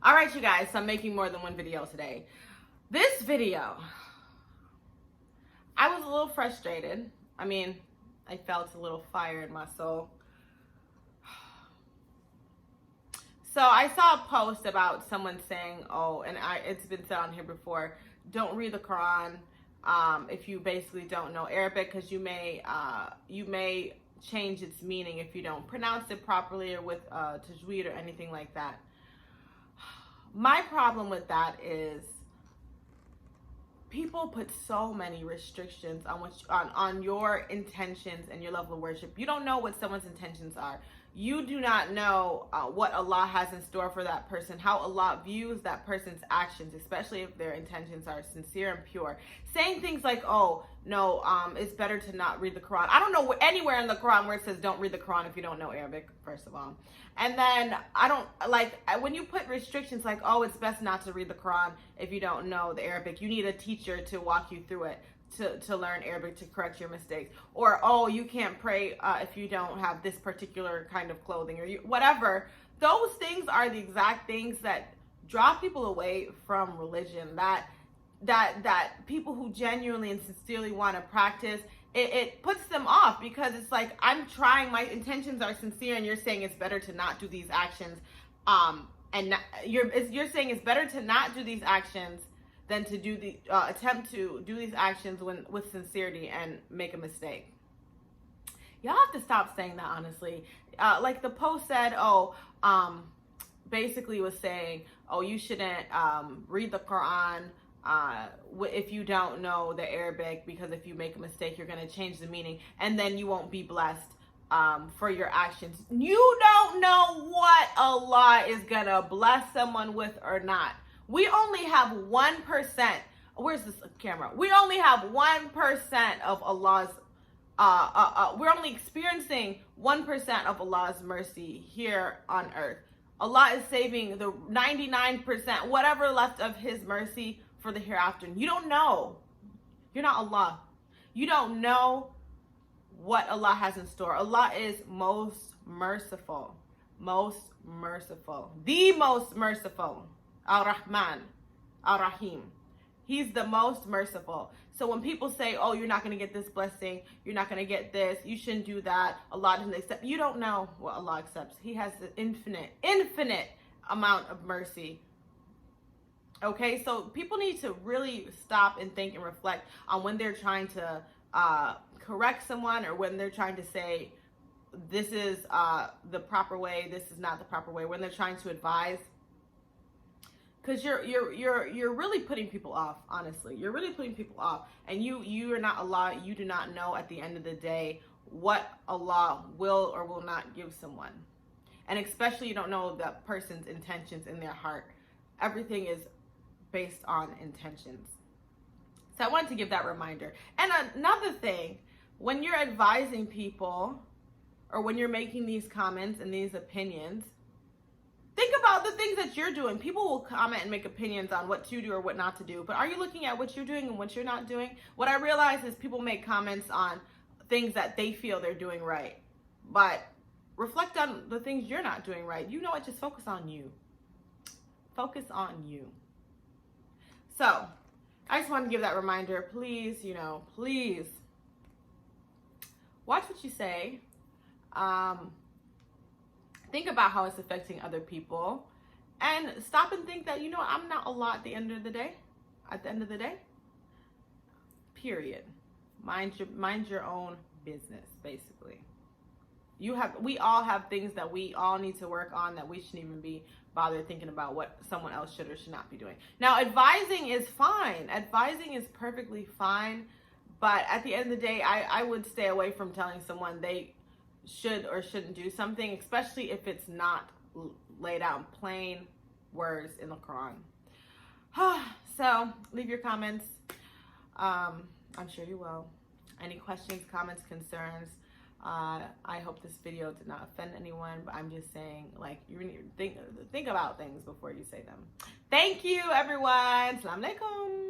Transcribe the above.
All right, you guys, so I'm making more than one video today. This video, I was a little frustrated. I mean, I felt a little fire in my soul. So I saw a post about someone saying, oh, and it's been said on here before, don't read the Quran if you basically don't know Arabic, because you may change its meaning if you don't pronounce it properly or with tajweed or anything like that. My problem with that is people put so many restrictions on your intentions and your level of worship. You don't know what someone's intentions are. You do not know what Allah has in store for that person, how Allah views that person's actions, especially if their intentions are sincere and pure. Saying things like, oh, no, it's better to not read the Quran. I don't know anywhere in the Quran where it says don't read the Quran if you don't know Arabic, first of all. And then I don't, like, when you put restrictions like, oh, it's best not to read the Quran if you don't know the Arabic. You need a teacher to walk you through it. To learn Arabic, to correct your mistakes, or oh, you can't pray if you don't have this particular kind of clothing, or whatever. Those things are the exact things that draw people away from religion. That people who genuinely and sincerely want to practice it puts them off, because it's like, I'm trying, my intentions are sincere, and you're saying it's better to not do these actions, and you're saying it's better to not do these actions than to do the attempt to do these actions with sincerity and make a mistake. Y'all have to stop saying that, honestly. Like the post said, basically was saying, oh, you shouldn't read the Quran if you don't know the Arabic, because if you make a mistake, you're going to change the meaning, and then you won't be blessed for your actions. You don't know what Allah is going to bless someone with or not. We only have 1%. Where's this camera? We only have 1% of Allah's. We're only experiencing 1% of Allah's mercy here on earth. Allah is saving the 99%, whatever left of His mercy, for the hereafter. You don't know. You're not Allah. You don't know what Allah has in store. Allah is most merciful. Most merciful. The most merciful. Ar-Rahman, Ar-Rahim. He's the most merciful. So when people say, oh, you're not going to get this blessing, you're not going to get this, you shouldn't do that, Allah doesn't accept, you don't know what Allah accepts. He has the infinite amount of mercy. Okay, so people need to really stop and think and reflect on when they're trying to correct someone, or when they're trying to say, this is the proper way, this is not the proper way, when they're trying to advise. Because you're really putting people off, honestly. You're really putting people off. And you are not Allah. You do not know at the end of the day what Allah will or will not give someone. And especially you don't know that person's intentions in their heart. Everything is based on intentions. So I wanted to give that reminder. And another thing, when you're advising people, or when you're making these comments and these opinions, think about the things that you're doing. People will comment and make opinions on what to do or what not to do. But are you looking at what you're doing and what you're not doing? What I realize is people make comments on things that they feel they're doing right. But reflect on the things you're not doing right. You know what? Just focus on you. Focus on you. So I just want to give that reminder. Please, please watch what you say. Think about how it's affecting other people, and stop and think that, I'm not Allah at the end of the day. At the end of the day, period. Mind your own business, basically. We all have things that we all need to work on, that we shouldn't even be bothered thinking about what someone else should or should not be doing. Now, advising is fine. Advising is perfectly fine, but at the end of the day, I would stay away from telling someone they should or shouldn't do something, especially if it's not laid out in plain words in the Quran. So leave your comments. I'm sure you will. Any questions, comments, concerns? I hope this video did not offend anyone, but I'm just saying, like, you need to think about things before you say them. Thank you, everyone. Assalamu alaikum.